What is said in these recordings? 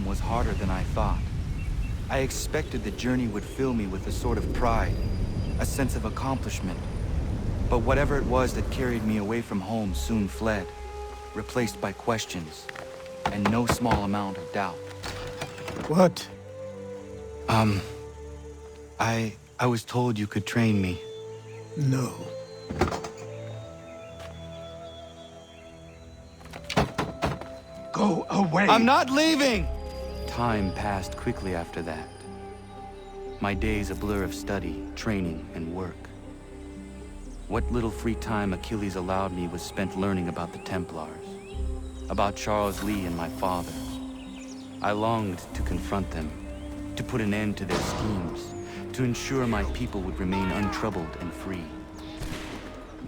was harder than I thought. I expected the journey would fill me with a sort of pride, a sense of accomplishment. But whatever it was that carried me away from home soon fled, replaced by questions, and no small amount of doubt. What? I was told you could train me. No. Go away! I'm not leaving! Time passed quickly after that. My days a blur of study, training, and work. What little free time Achilles allowed me was spent learning about the Templars, about Charles Lee and my father. I longed to confront them, to put an end to their schemes, to ensure my people would remain untroubled and free.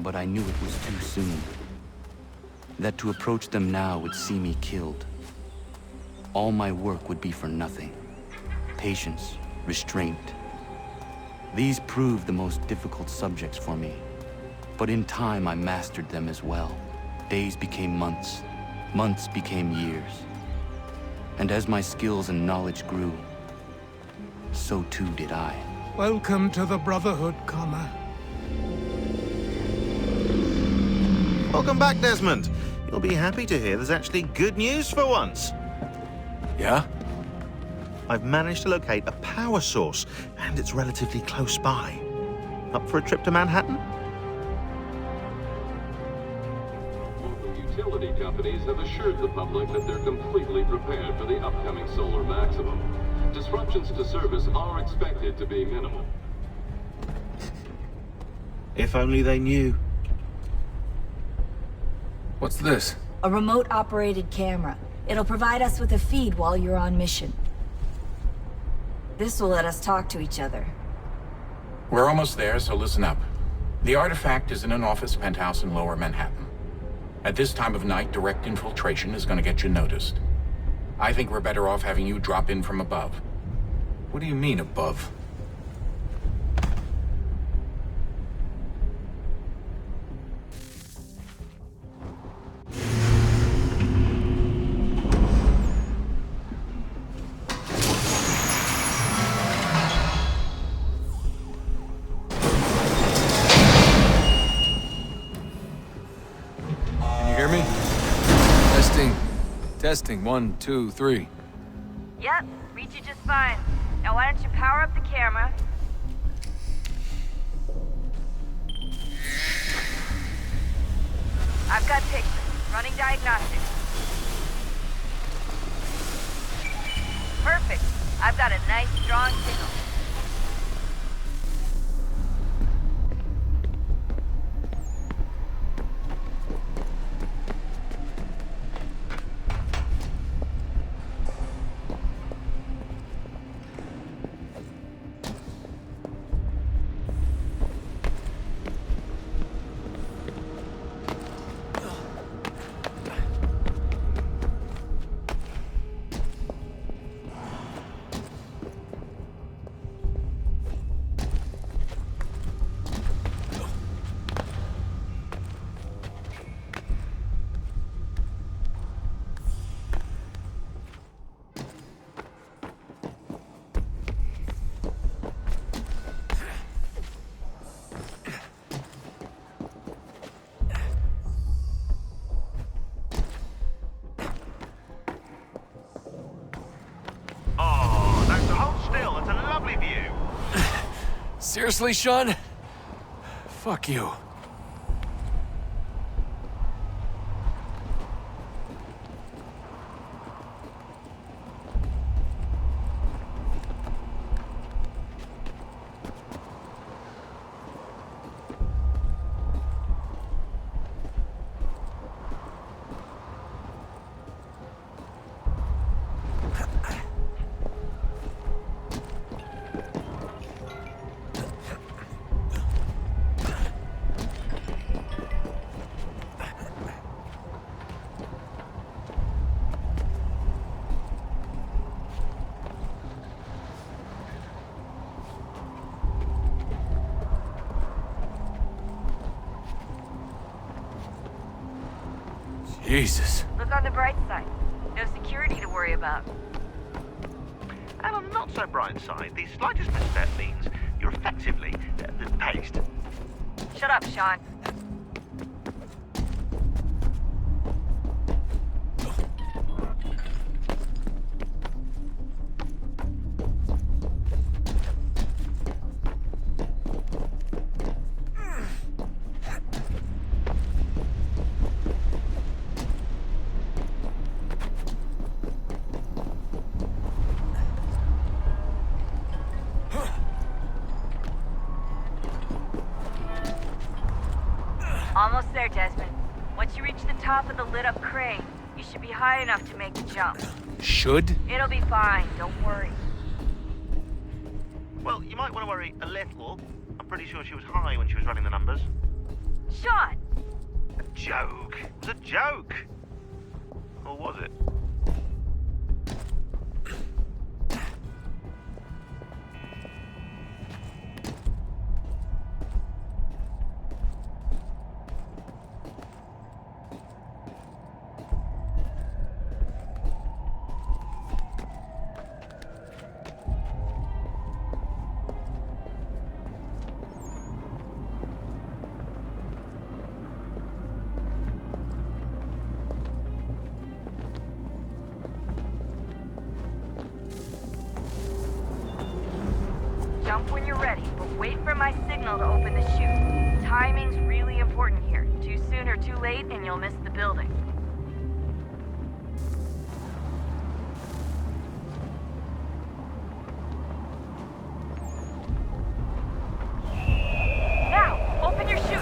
But I knew it was too soon. That to approach them now would see me killed. All my work would be for nothing. Patience, restraint. These proved the most difficult subjects for me. But in time I mastered them as well. Days became months. Months became years. And as my skills and knowledge grew, so too did I. Welcome to the Brotherhood, Connor. Welcome back, Desmond. You'll be happy to hear there's actually good news for once. Yeah? I've managed to locate a power source, and it's relatively close by. Up for a trip to Manhattan? Local utility companies have assured the public that they're completely prepared for the upcoming solar maximum. Disruptions to service are expected to be minimal. If only they knew. What's this? A remote-operated camera. It'll provide us with a feed while you're on mission. This will let us talk to each other. We're almost there, so listen up. The artifact is in an office penthouse in Lower Manhattan. At this time of night, direct infiltration is going to get you noticed. I think we're better off having you drop in from above. What do you mean, above? Testing, 1, 2, 3. Yep, read you just fine. Now why don't you power up the camera? I've got pictures. Running diagnostics. Perfect. I've got a nice, strong signal. Seriously, Sean? Fuck you. Jesus. Look on the bright side. No security to worry about. not so bright side, the slightest misstep means you're effectively paced. Shut up, Sean. Almost there, Desmond. Once you reach the top of the lit-up crane, you should be high enough to make the jump. Should? It'll be fine, don't worry. Well, you might want to worry a little. I'm pretty sure she was high when she was running the numbers. Sean! A joke. It was a joke. Or was it? Jump when you're ready, but wait for my signal to open the chute. Timing's really important here. Too soon or too late, and you'll miss the building. Now, open your chute!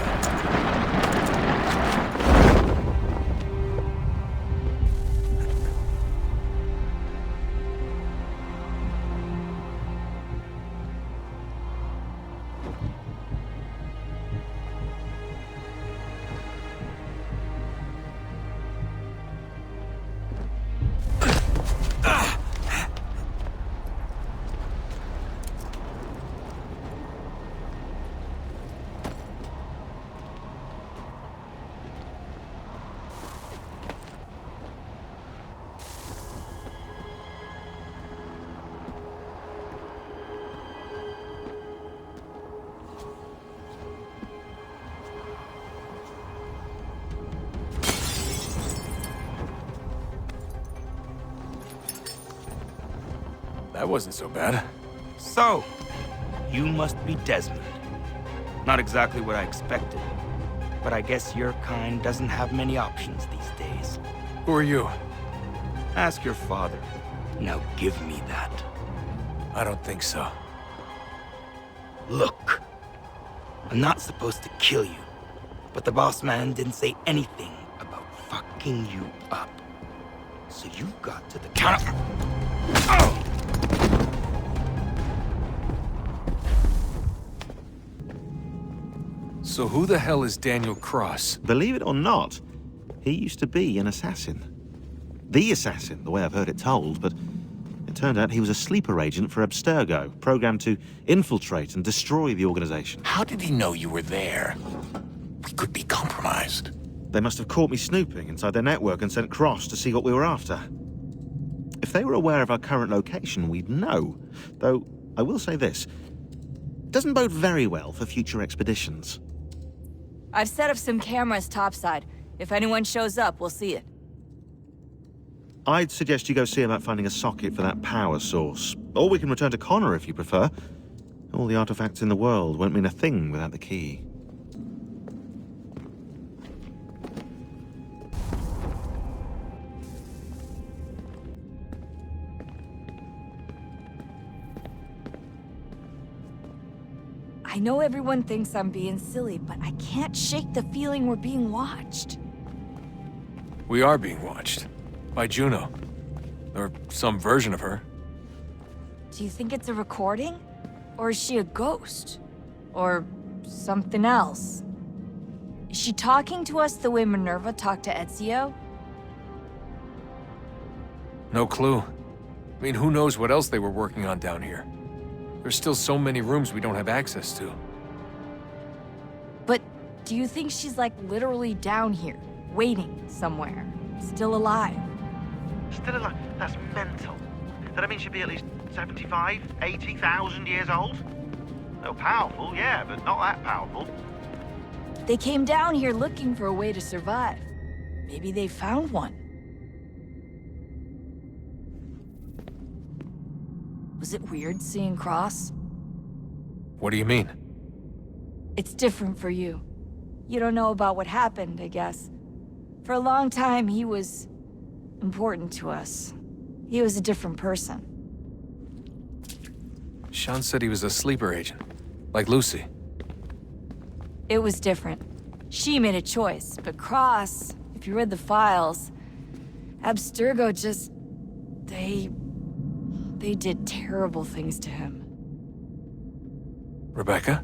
That wasn't so bad. So, you must be Desmond. Not exactly what I expected, but I guess your kind doesn't have many options these days. Who are you? Ask your father. Now give me that. I don't think so. Look, I'm not supposed to kill you, but the boss man didn't say anything about fucking you up. So you got to the counter. Oh! So who the hell is Daniel Cross? Believe it or not, he used to be an assassin. The assassin, the way I've heard it told, but it turned out he was a sleeper agent for Abstergo, programmed to infiltrate and destroy the organization. How did he know you were there? We could be compromised. They must have caught me snooping inside their network and sent Cross to see what we were after. If they were aware of our current location, we'd know. Though, I will say this, it doesn't bode very well for future expeditions. I've set up some cameras topside. If anyone shows up, we'll see it. I'd suggest you go see about finding a socket for that power source. Or we can return to Connor if you prefer. All the artifacts in the world won't mean a thing without the key. I know everyone thinks I'm being silly, but I can't shake the feeling we're being watched. We are being watched. By Juno. Or some version of her. Do you think it's a recording? Or is she a ghost? Or something else? Is she talking to us the way Minerva talked to Ezio? No clue. I mean, who knows what else they were working on down here? There's still so many rooms we don't have access to. But do you think she's like literally down here, waiting somewhere, still alive? Still alive? That's mental. That I mean she'd be at least 75, 80,000 years old? No, powerful, yeah, but not that powerful. They came down here looking for a way to survive. Maybe they found one. Was it weird seeing Cross? What do you mean? It's different for you. You don't know about what happened, I guess. For a long time, he was important to us. He was a different person. Sean said he was a sleeper agent, like Lucy. It was different. She made a choice, but Cross, if you read the files, Abstergo just... They did terrible things to him. Rebecca?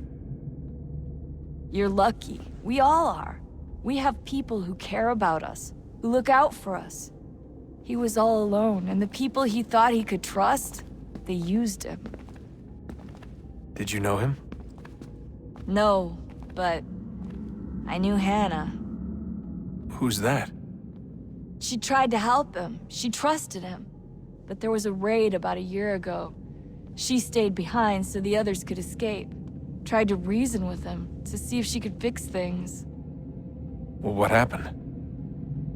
You're lucky. We all are. We have people who care about us, who look out for us. He was all alone, and the people he thought he could trust, they used him. Did you know him? No, but I knew Hannah. Who's that? She tried to help him. She trusted him. But there was a raid about a year ago. She stayed behind so the others could escape. Tried to reason with him to see if she could fix things. Well, what happened?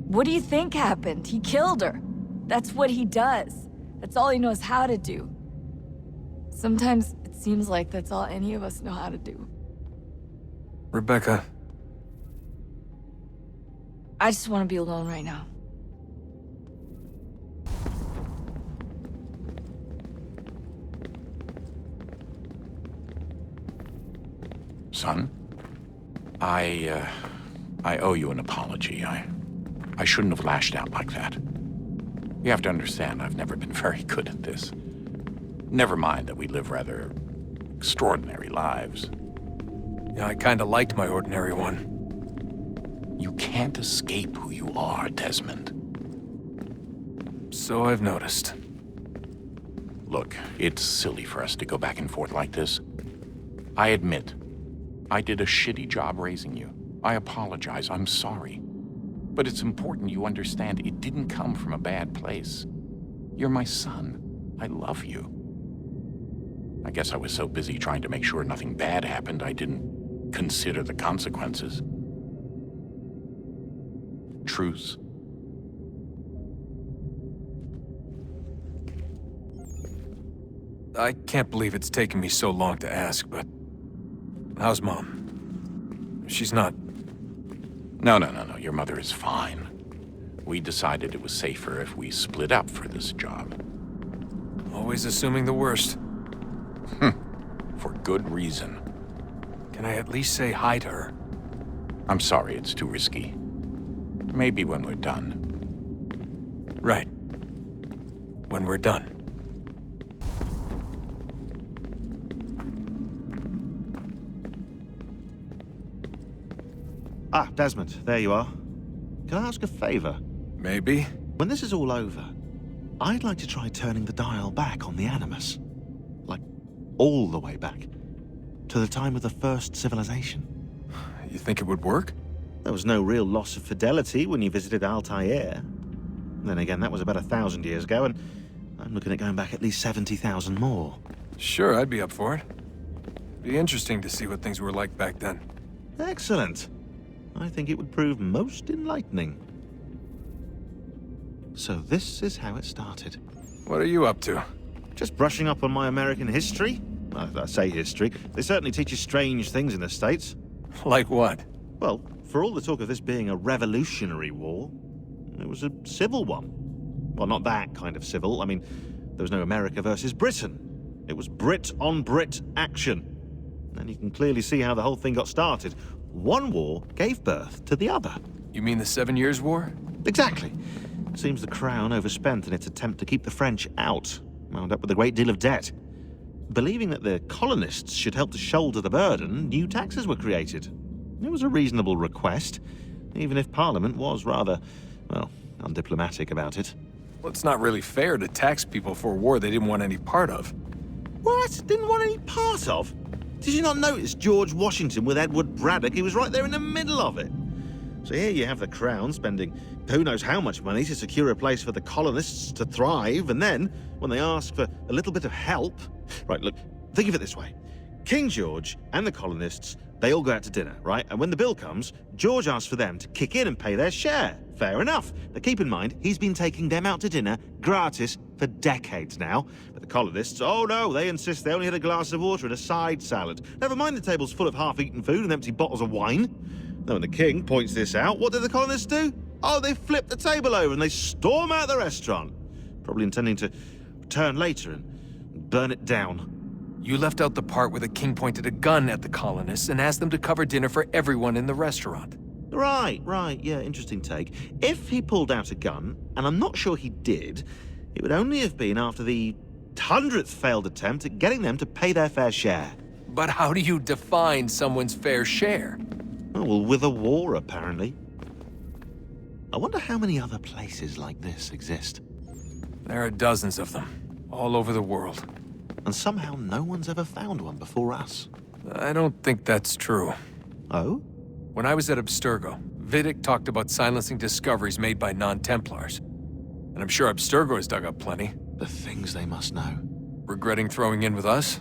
What do you think happened? He killed her. That's what he does. That's all he knows how to do. Sometimes it seems like that's all any of us know how to do. Rebecca. I just want to be alone right now. Son, I owe you an apology. I shouldn't have lashed out like that. You have to understand, I've never been very good at this. Never mind that we live rather extraordinary lives. Yeah, I kinda liked my ordinary one. You can't escape who you are, Desmond. So I've noticed. Look, it's silly for us to go back and forth like this. I admit, I did a shitty job raising you. I apologize, I'm sorry. But it's important you understand it didn't come from a bad place. You're my son. I love you. I guess I was so busy trying to make sure nothing bad happened, I didn't consider the consequences. Truce. I can't believe it's taken me so long to ask, but... how's Mom? She's not... No. Your mother is fine. We decided it was safer if we split up for this job. Always assuming the worst. For good reason. Can I at least say hi to her? I'm sorry, it's too risky. Maybe when we're done. Right. When we're done. Ah, Desmond, there you are. Can I ask a favor? Maybe. When this is all over, I'd like to try turning the dial back on the Animus. Like, all the way back. To the time of the first civilization. You think it would work? There was no real loss of fidelity when you visited Altair. Then again, that was about 1,000 years ago, and I'm looking at going back at least 70,000 more. Sure, I'd be up for it. Be interesting to see what things were like back then. Excellent. I think it would prove most enlightening. So this is how it started. What are you up to? Just brushing up on my American history. I say history. They certainly teach you strange things in the States. Like what? Well, for all the talk of this being a revolutionary war, it was a civil one. Well, not that kind of civil. I mean, there was no America versus Britain. It was Brit on Brit action. And you can clearly see how the whole thing got started. One war gave birth to the other. You mean the 7 Years' War? Exactly. Seems the Crown overspent in its attempt to keep the French out, wound up with a great deal of debt. Believing that the colonists should help to shoulder the burden, new taxes were created. It was a reasonable request, even if Parliament was rather, well, undiplomatic about it. Well, it's not really fair to tax people for a war they didn't want any part of. What? Didn't want any part of? Did you not notice George Washington with Edward Braddock? He was right there in the middle of it. So here you have the Crown spending who knows how much money to secure a place for the colonists to thrive, and then, when they ask for a little bit of help... Right, look, think of it this way. King George and the colonists, they all go out to dinner, right? And when the bill comes, George asks for them to kick in and pay their share. Fair enough. But keep in mind, he's been taking them out to dinner gratis for decades now. But the colonists, oh no, they insist they only had a glass of water and a side salad. Never mind the table's full of half-eaten food and empty bottles of wine. Now when the king points this out, what do the colonists do? Oh, they flip the table over and they storm out the restaurant. Probably intending to return later and burn it down. You left out the part where the king pointed a gun at the colonists and asked them to cover dinner for everyone in the restaurant. Right, yeah, interesting take. If he pulled out a gun, and I'm not sure he did, it would only have been after the 100th failed attempt at getting them to pay their fair share. But how do you define someone's fair share? Oh, well, with a war, apparently. I wonder how many other places like this exist. There are dozens of them, all over the world. And somehow no one's ever found one before us. I don't think that's true. Oh? When I was at Abstergo, Vidic talked about silencing discoveries made by non-Templars. And I'm sure Abstergo has dug up plenty. The things they must know. Regretting throwing in with us?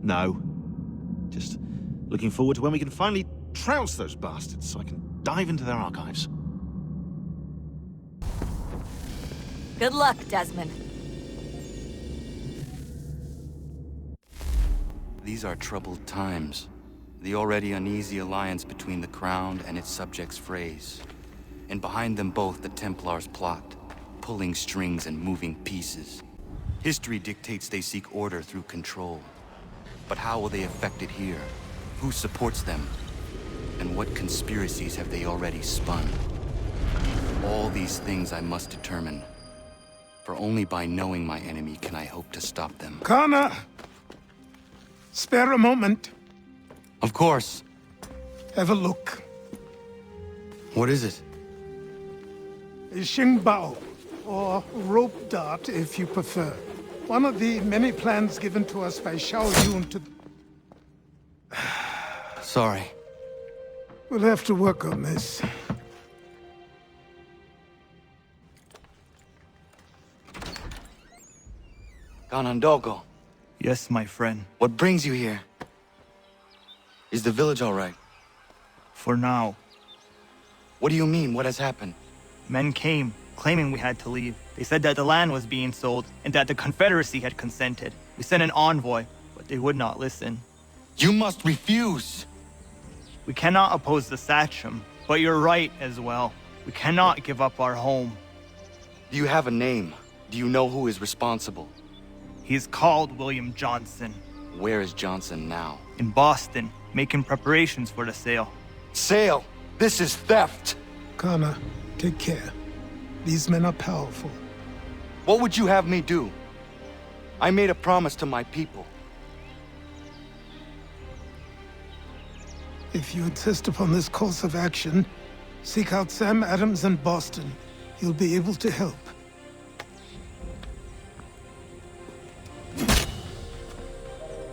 No. Just looking forward to when we can finally trounce those bastards so I can dive into their archives. Good luck, Desmond. These are troubled times. The already uneasy alliance between the Crown and its subjects frays. And behind them both the Templars plot, pulling strings and moving pieces. History dictates they seek order through control. But how will they affect it here? Who supports them? And what conspiracies have they already spun? All these things I must determine. For only by knowing my enemy can I hope to stop them. Connor! Spare a moment. Of course. Have a look. What is it? A Xingbao, or rope dart if you prefer. One of the many plans given to us by Xiao Yun to... Sorry. We'll have to work on this. Ganondogo, Yes, my friend. what brings you here? Is the village all right? For now, What do you mean? What has happened? men came, claiming we had to leave. They said that the land was being sold, and that the Confederacy had consented. We sent an envoy, but they would not listen. You must refuse! We cannot oppose the Sachem, but you're right as well. We cannot give up our home. Do you have a name? Do you know who is responsible? He is called William Johnson, Where is Johnson now? in Boston, making preparations for the sale. Sale! This is theft! Connor, take care. These men are powerful. What would you have me do? I made a promise to my people. If you insist upon this course of action, seek out Sam Adams in Boston. He'll be able to help.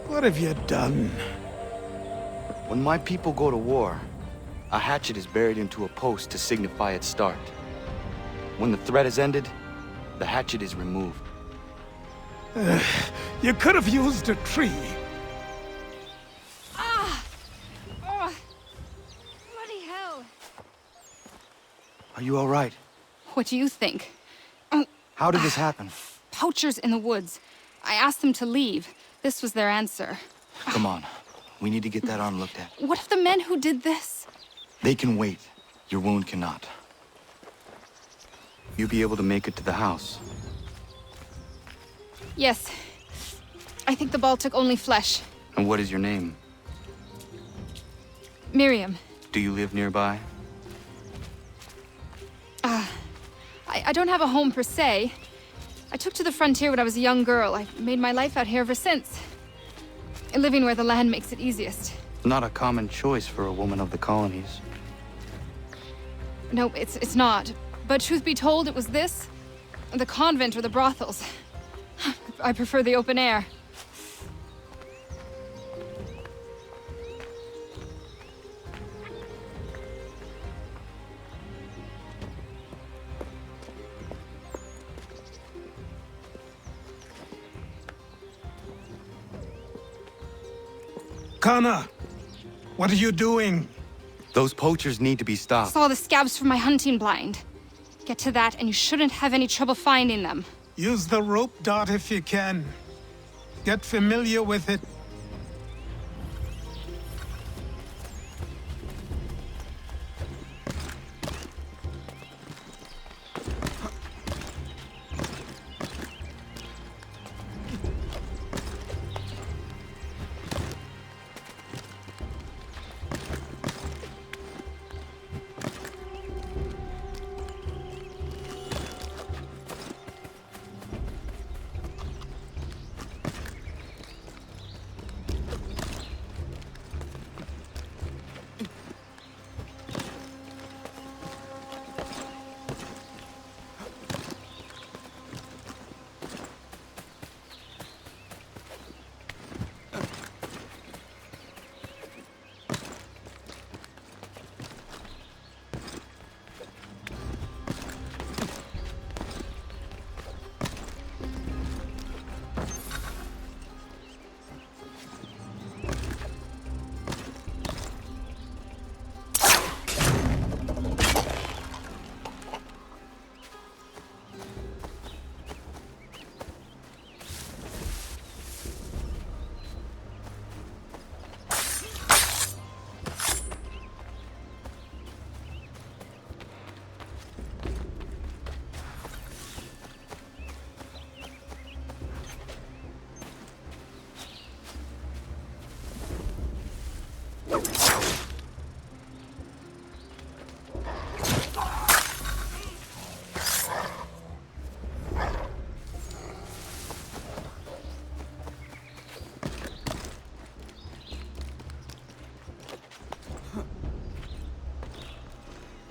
What have you done? When my people go to war, a hatchet is buried into a post to signify its start. When the threat is ended, the hatchet is removed. You could have used a tree. Oh, bloody hell. Are you all right? What do you think? How did this happen? Poachers in the woods. I asked them to leave. This was their answer. Come on. We need to get that arm looked at. What if the men who did this? They can wait. Your wound cannot. You'll be able to make it to the house. Yes. I think the ball took only flesh. And what is your name? Miriam. Do you live nearby? I don't have a home per se. I took to the frontier when I was a young girl. I've made my life out here ever since. Living where the land makes it easiest. Not a common choice for a woman of the colonies. No, it's not. But truth be told, it was this, the convent or the brothels. I prefer the open air. Connor, what are you doing? Those poachers need to be stopped. Saw the scabs from my hunting blind. Get to that, and you shouldn't have any trouble finding them. Use the rope dart if you can. Get familiar with it.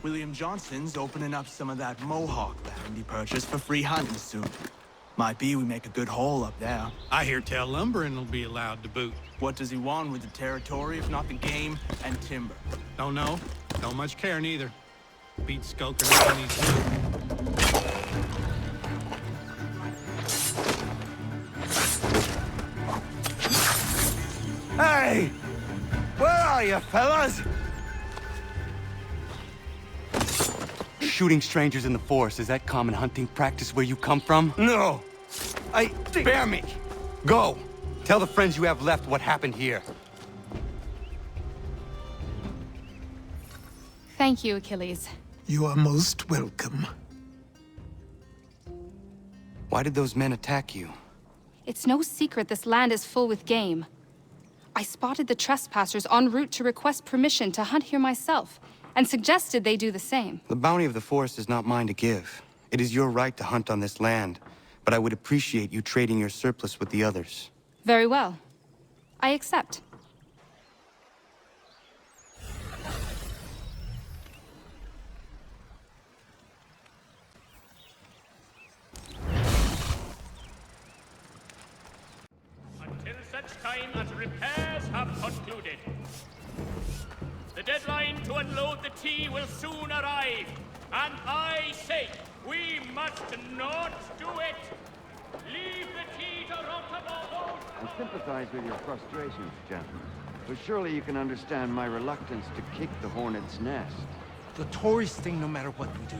William Johnson's opening up some of that Mohawk land he purchased for free hunting soon. Might be we make a good haul up there. I hear tell lumbering will be allowed to boot. What does he want with the territory if not the game and timber? Don't know. Don't much care neither. Beat skulking around these woods. Hey! Where are you, fellas? Shooting strangers in the forest, is that common hunting practice where you come from? No! Spare me! Go! Tell the friends you have left what happened here. Thank you, Achilles. You are most welcome. Why did those men attack you? It's no secret this land is full with game. I spotted the trespassers en route to request permission to hunt here myself, and suggested they do the same. The bounty of the forest is not mine to give. It is your right to hunt on this land, but I would appreciate you trading your surplus with the others. Very well. I accept. Until such time as repairs have concluded. The deadline to unload the tea will soon arrive, and I say we must not do it. Leave the tea to Rotterdam. I sympathize with your frustrations, gentlemen, but surely you can understand my reluctance to kick the hornet's nest. The tourist thing, no matter what we do.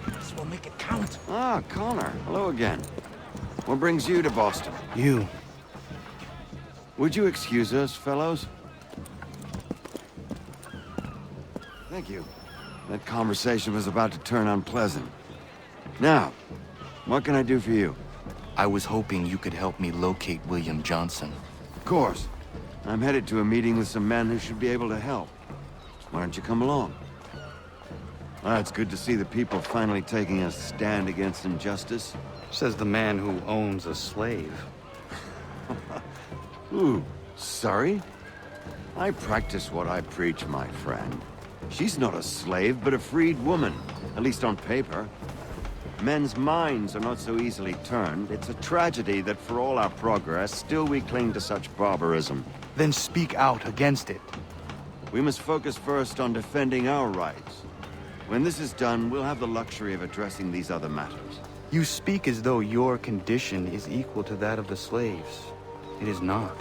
This will make it count. Ah, Connor. Hello again. What brings you to Boston? You. Would you excuse us, fellows? Thank you. That conversation was about to turn unpleasant. Now, what can I do for you? I was hoping you could help me locate William Johnson. Of course. I'm headed to a meeting with some men who should be able to help. Why don't you come along? It's good to see the people finally taking a stand against injustice. Says the man who owns a slave. Ooh, sorry? I practice what I preach, my friend. She's not a slave, but a freed woman, at least on paper. Men's minds are not so easily turned. It's a tragedy that for all our progress, still we cling to such barbarism. Then speak out against it. We must focus first on defending our rights. When this is done, we'll have the luxury of addressing these other matters. You speak as though your condition is equal to that of the slaves. It is not.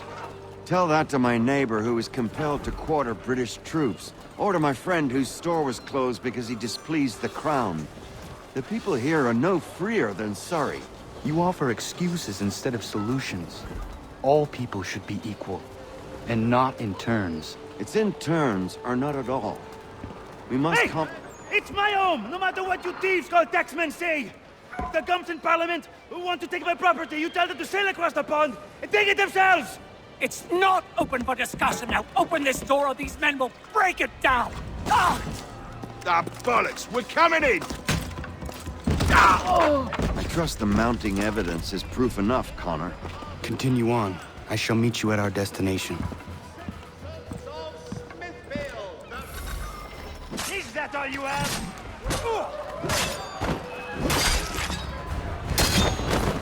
Tell that to my neighbor who was compelled to quarter British troops, or to my friend whose store was closed because he displeased the crown. The people here are no freer than Surrey. You offer excuses instead of solutions. All people should be equal, and not in turns. It's in turns, or not at all. We must It's my home, no matter what you thieves called taxmen say! If the gums in Parliament who want to take my property, you tell them to sail across the pond and take it themselves! It's not open for discussion now. Open this door or these men will break it down. Ah! Ah, bollocks! We're coming in! Ah! I trust the mounting evidence is proof enough, Connor. Continue on. I shall meet you at our destination. Is that all you have?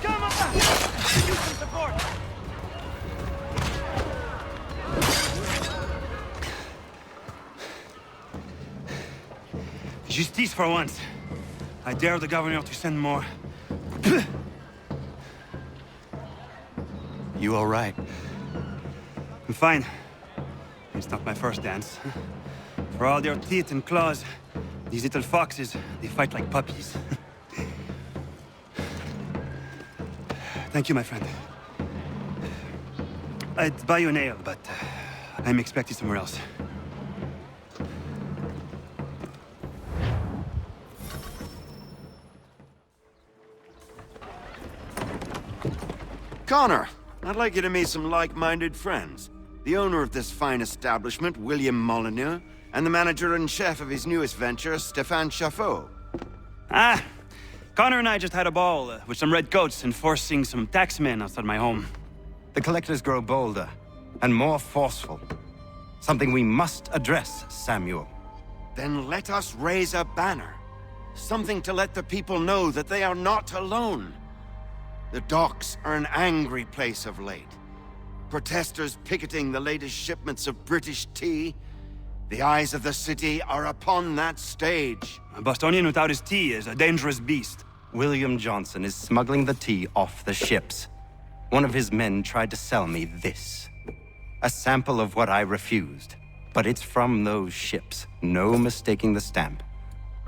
Come on! Use some support! Justice for once. I dare the governor to send more. You all right? I'm fine. It's not my first dance. For all their teeth and claws, these little foxes, they fight like puppies. Thank you, my friend. I'd buy you an ale, but I'm expected somewhere else. Connor, I'd like you to meet some like-minded friends. The owner of this fine establishment, William Molyneux, and the manager and chef of his newest venture, Stéphane Chaffeau. Ah, Connor and I just had a ball with some redcoats enforcing some taxmen outside my home. The collectors grow bolder and more forceful. Something we must address, Samuel. Then let us raise a banner. Something to let the people know that they are not alone. The docks are an angry place of late. Protesters picketing the latest shipments of British tea. The eyes of the city are upon that stage. A Bostonian without his tea is a dangerous beast. William Johnson is smuggling the tea off the ships. One of his men tried to sell me this. A sample of what I refused. But it's from those ships. No mistaking the stamp.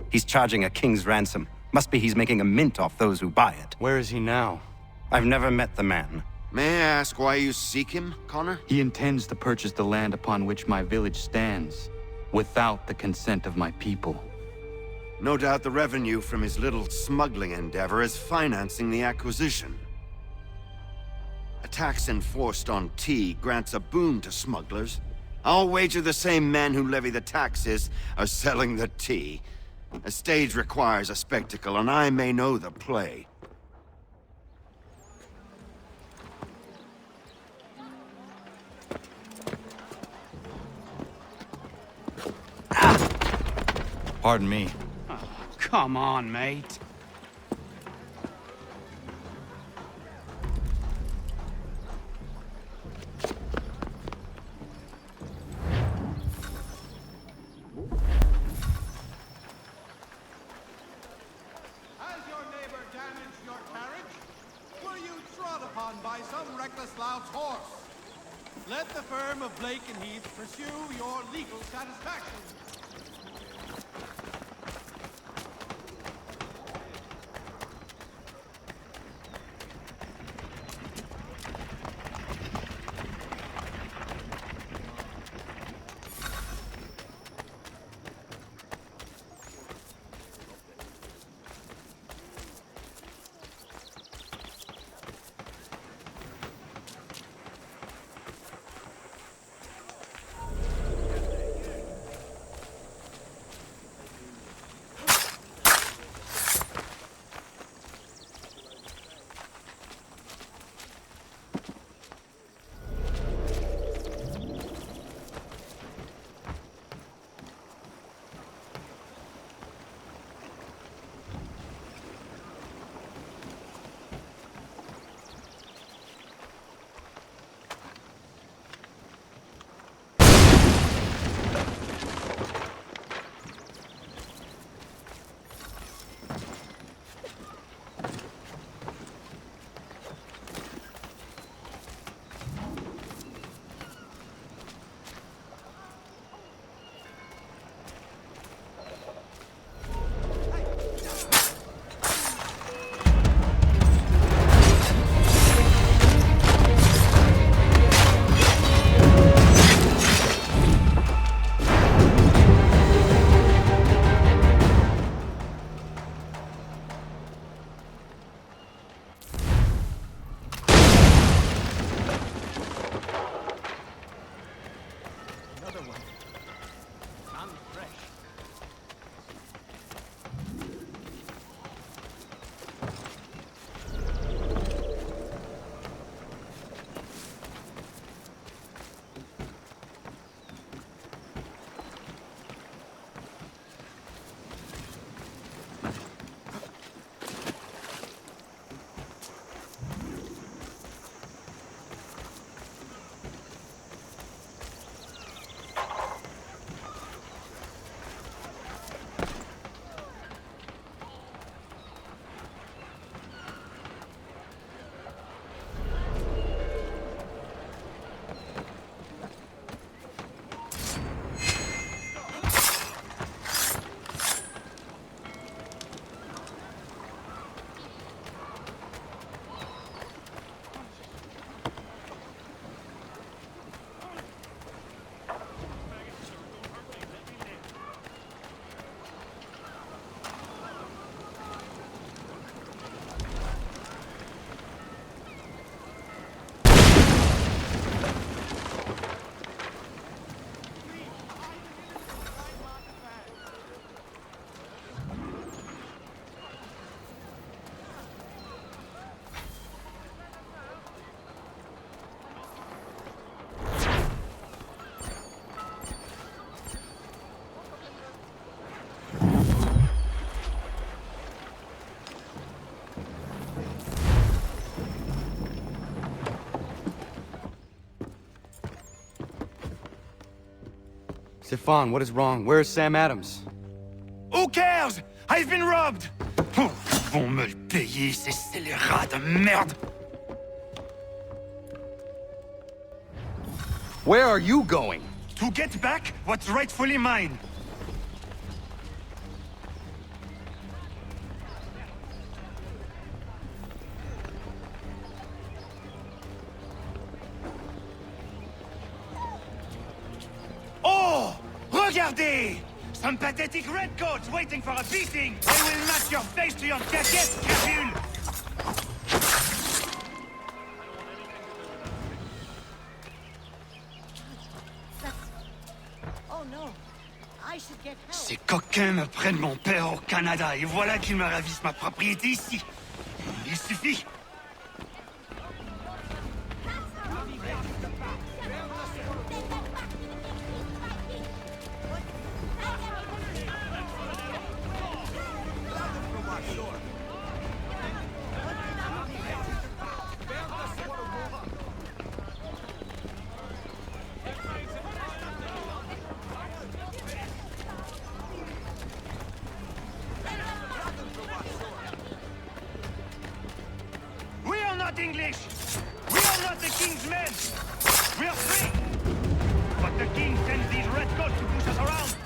He's charging a king's ransom. Must be he's making a mint off those who buy it. Where is he now? I've never met the man. May I ask why you seek him, Connor? He intends to purchase the land upon which my village stands, without the consent of my people. No doubt the revenue from his little smuggling endeavor is financing the acquisition. A tax enforced on tea grants a boon to smugglers. I'll wager the same men who levy the taxes are selling the tea. A stage requires a spectacle, and I may know the play. Pardon me. Oh, come on, mate. Has your neighbor damaged your carriage? Were you trod upon by some reckless lout's horse? Let the firm of Blake and Heath pursue your legal satisfaction. Stefan, what is wrong? Where is Sam Adams? Who cares? I've been robbed! Oh, ils vont me le payer, ces scélérats de merde! Where are you going? To get back what's rightfully mine. Oh! Regardez! Some pathetic redcoats waiting for a beating! They will match your face to your jacket, Capule! Oh no, I should get help. Ces coquins me prennent mon père au Canada, et voilà qu'ils me ravissent ma propriété ici. Il suffit. We are not English! We are not the king's men! We are free! But the king sends these redcoats to push us around!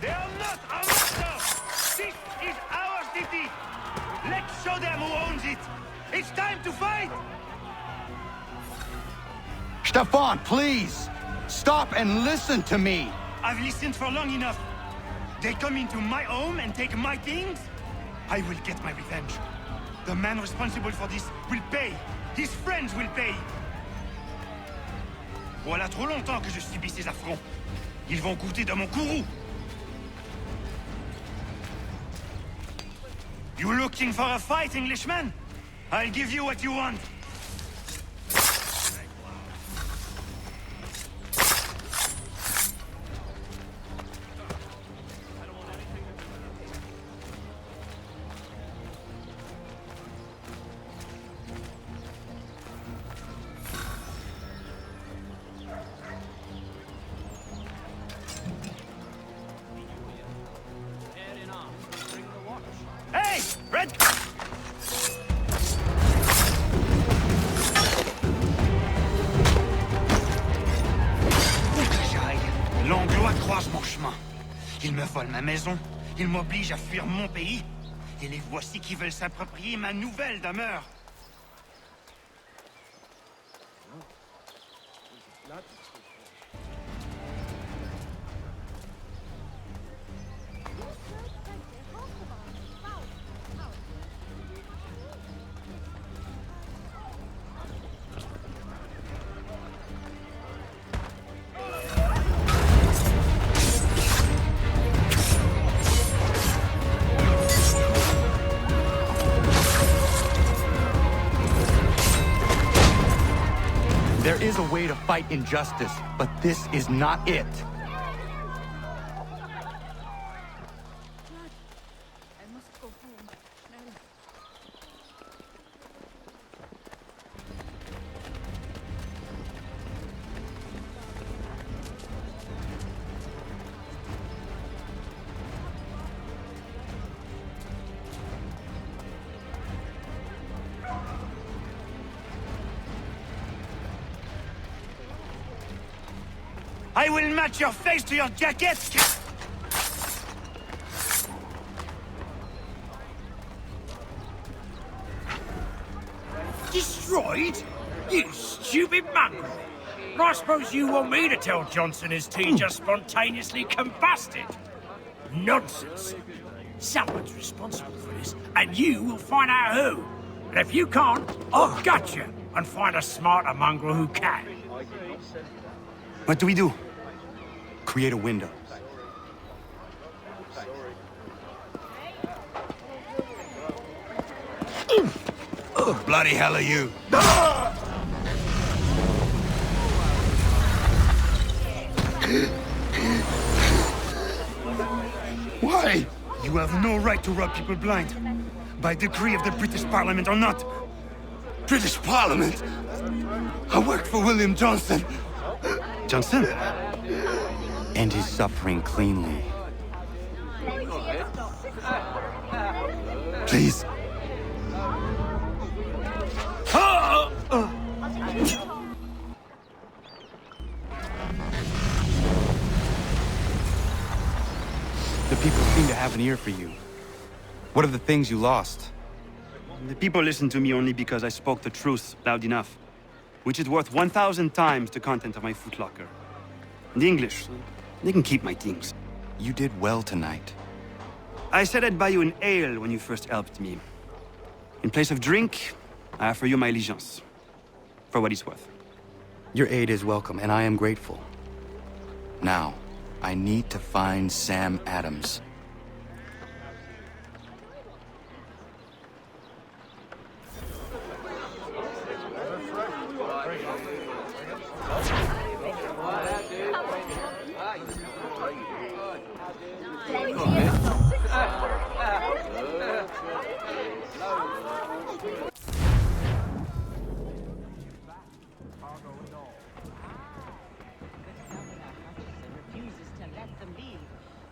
They are not our master! This is our city! Let's show them who owns it! It's time to fight! Stefan, please! Stop and listen to me! I've listened for long enough. They come into my home and take my things? I will get my revenge. The man responsible for this will pay. His friends will pay. Voilà trop longtemps que je subis ces affronts. Ils vont goûter de mon courroux. You looking for a fight, Englishman? I'll give you what you want. Hey! Red... Où que j'aille, l'Anglois croise mon chemin. Ils me volent ma maison, ils m'obligent à fuir mon pays, et les voici qui veulent s'approprier ma nouvelle demeure. There is a way to fight injustice, but this is not it. I must go home. Schnell. I will match your face to your jacket! Destroyed? You stupid mongrel! I suppose you want me to tell Johnson his tea just spontaneously combusted? Nonsense. Someone's responsible for this, and you will find out who. And if you can't, I'll gut you and find a smarter mongrel who can. What do we do? Create a window. Bloody hell are you? Why? You have no right to rob people blind. By decree of the British Parliament or not. British Parliament? I worked for William Johnson. Johnson? end his suffering cleanly. Please. The people seem to have an ear for you. What are the things you lost? The people listen to me only because I spoke the truth loud enough, which is worth 1,000 times the content of my footlocker. The English, they can keep my things. You did well tonight. I said I'd buy you an ale when you first helped me. In place of drink, I offer you my allegiance. For what it's worth. Your aid is welcome, and I am grateful. Now, I need to find Sam Adams.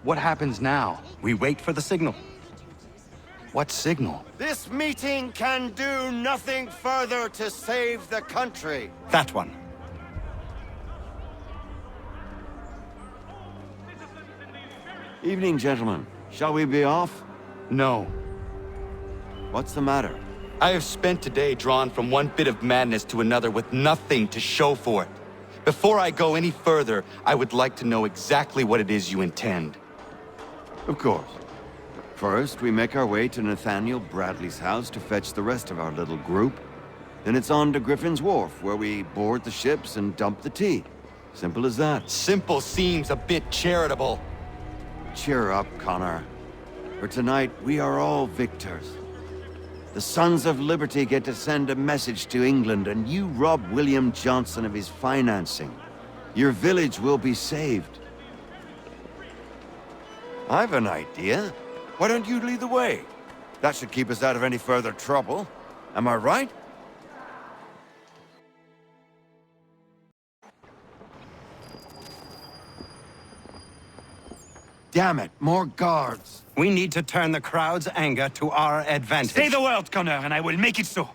What happens now? We wait for the signal. What signal? This meeting can do nothing further to save the country. That one. Evening, gentlemen. Shall we be off? No. What's the matter? I have spent today drawn from one bit of madness to another with nothing to show for it. Before I go any further, I would like to know exactly what it is you intend. Of course. First, we make our way to Nathaniel Bradley's house to fetch the rest of our little group. Then it's on to Griffin's Wharf, where we board the ships and dump the tea. Simple as that. Simple seems a bit charitable. Cheer up, Connor. For tonight, we are all victors. The Sons of Liberty get to send a message to England, and you rob William Johnson of his financing. Your village will be saved. I've an idea. Why don't you lead the way? That should keep us out of any further trouble. Am I right? Damn it, more guards. We need to turn the crowd's anger to our advantage. Say the word, Connor, and I will make it so.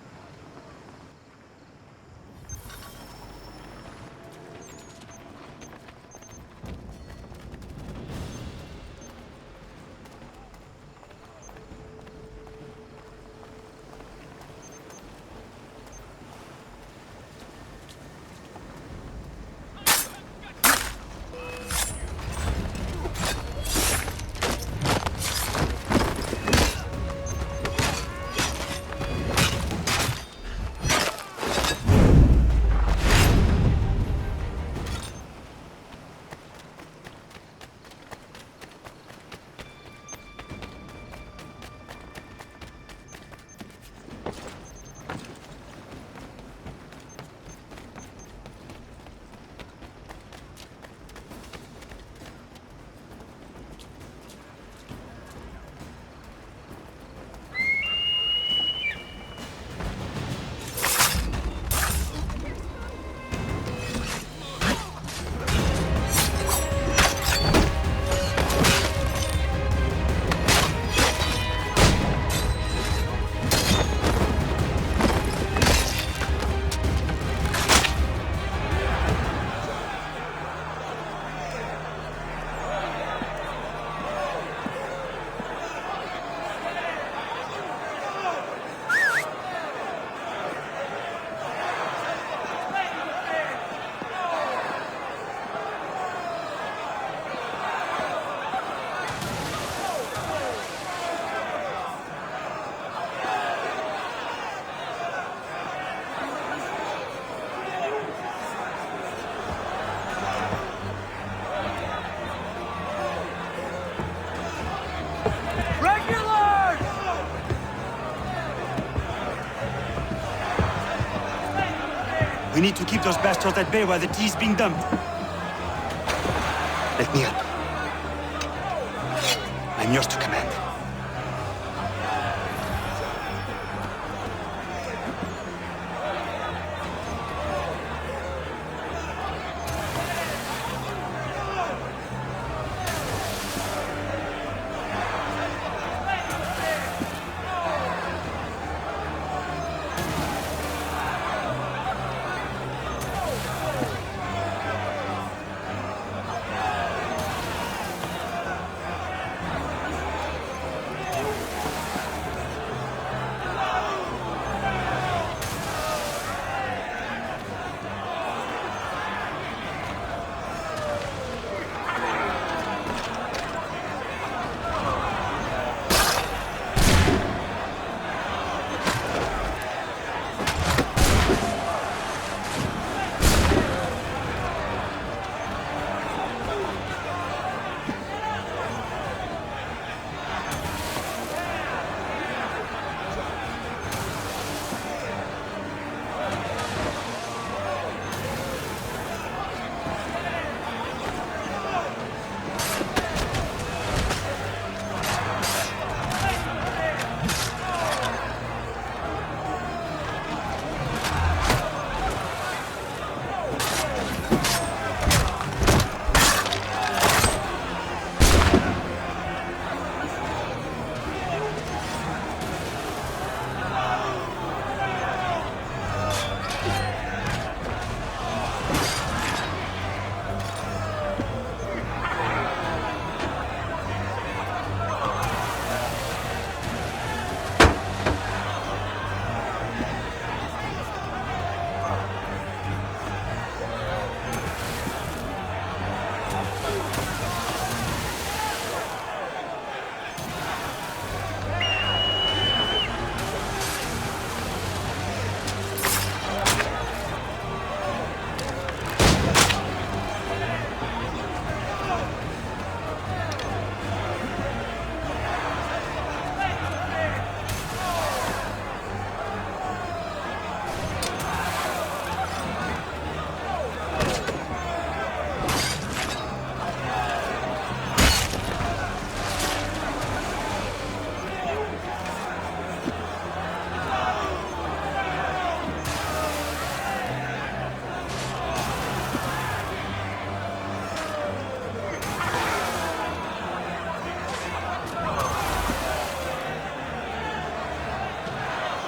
We need to keep those bastards at bay while the tea's being dumped. Let me up. I'm yours to command.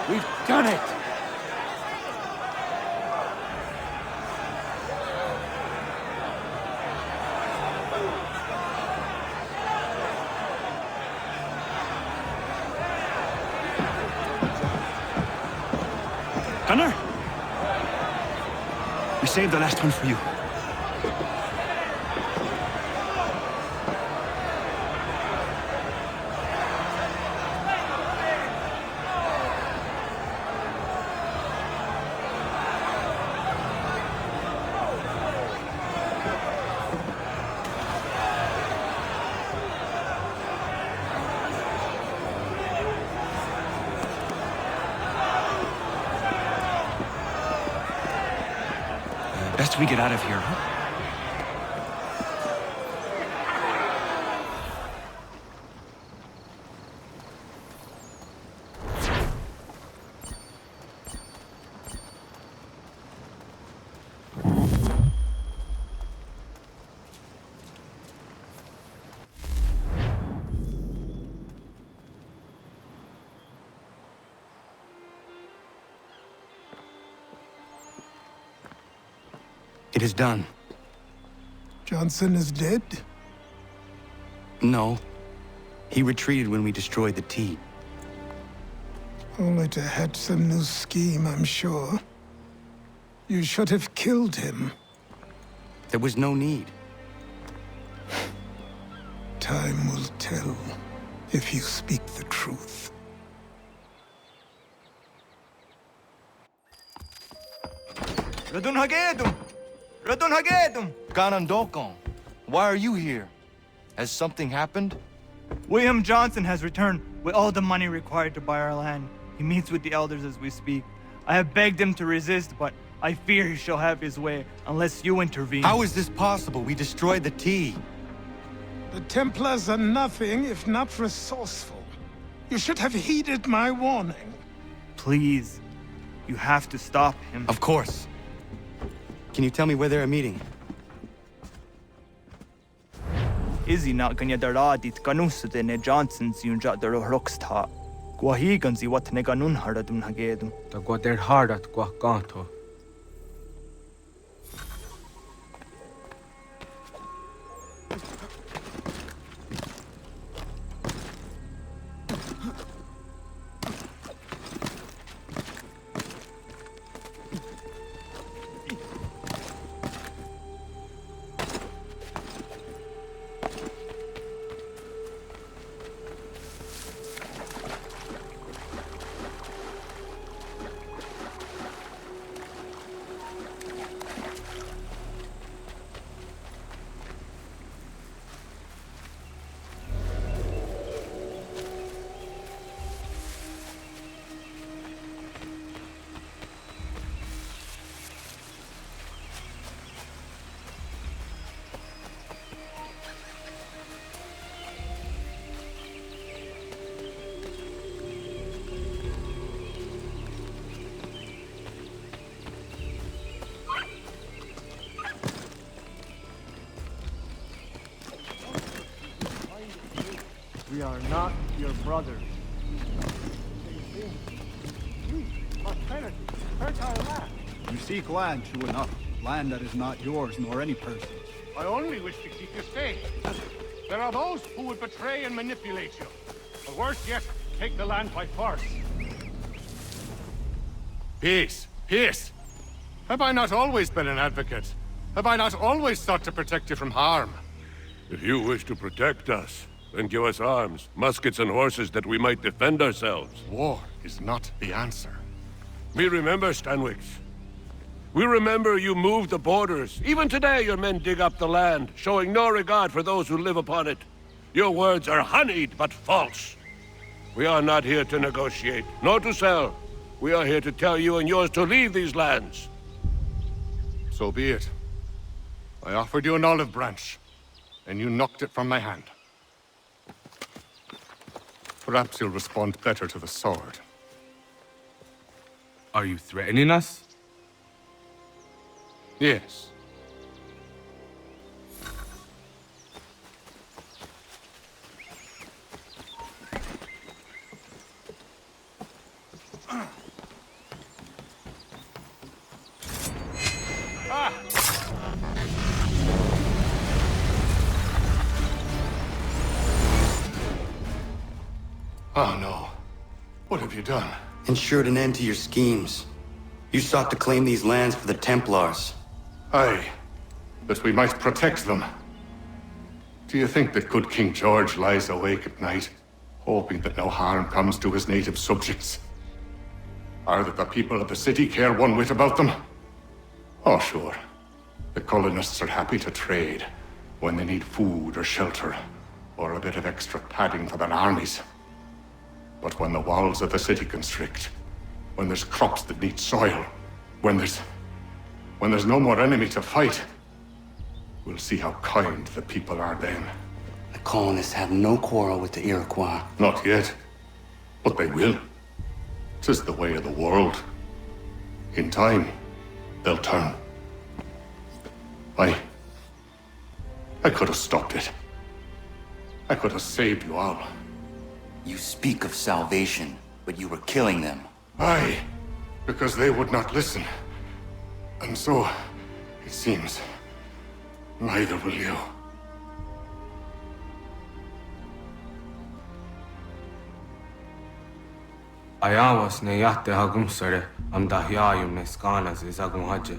We've done it! Gunnar? We saved the last one for you. Best we get out of here, huh? It is done. Johnson is dead? No. He retreated when we destroyed the T. Only to hatch some new scheme, I'm sure. You should have killed him. There was no need. Time will tell if you speak the truth. Radun Hagedum! Radun Hagedum! Ganondokon, why are you here? Has something happened? William Johnson has returned with all the money required to buy our land. He meets with the elders as we speak. I have begged him to resist, but I fear he shall have his way unless you intervene. How is this possible? We destroyed the T. The Templars are nothing if not resourceful. You should have heeded my warning. Please, you have to stop him. Of course. Can you tell me where they're meeting? Izzy not ganya daradit ganusade ne Johnson's yunja daro rocksta. Guahiganzi what ne ganun haradun hagedum. Ta guader hardat gua ganto. We are not your brothers. Prosperity, fertile land. You seek land, true enough. Land that is not yours nor any person's. I only wish to keep you safe. There are those who would betray and manipulate you. Or worse yet, take the land by force. Peace, peace. Have I not always been an advocate? Have I not always sought to protect you from harm? If you wish to protect us, then give us arms, muskets and horses that we might defend ourselves. War is not the answer. We remember, Stanwix. We remember you moved the borders. Even today your men dig up the land, showing no regard for those who live upon it. Your words are honeyed, but false. We are not here to negotiate, nor to sell. We are here to tell you and yours to leave these lands. So be it. I offered you an olive branch, and you knocked it from my hand. Perhaps you'll respond better to the sword. Are you threatening us? Yes. Oh no. What have you done? Ensured an end to your schemes. You sought to claim these lands for the Templars. Aye, that we might protect them. Do you think that good King George lies awake at night, hoping that no harm comes to his native subjects? Or that the people of the city care one whit about them? Oh, sure. The colonists are happy to trade when they need food or shelter, or a bit of extra padding for their armies. But when the walls of the city constrict, when there's crops that need soil, when there's no more enemy to fight, we'll see how kind the people are then. The colonists have no quarrel with the Iroquois. Not yet, but they will. 'Tis the way of the world. In time, they'll turn. I could have stopped it. I could have saved you all. You speak of salvation, but you were killing them. Aye, because they would not listen. And so, it seems, neither will you. Ayawas ne yate hagum sare am dahyayum ne skanas is agun haje.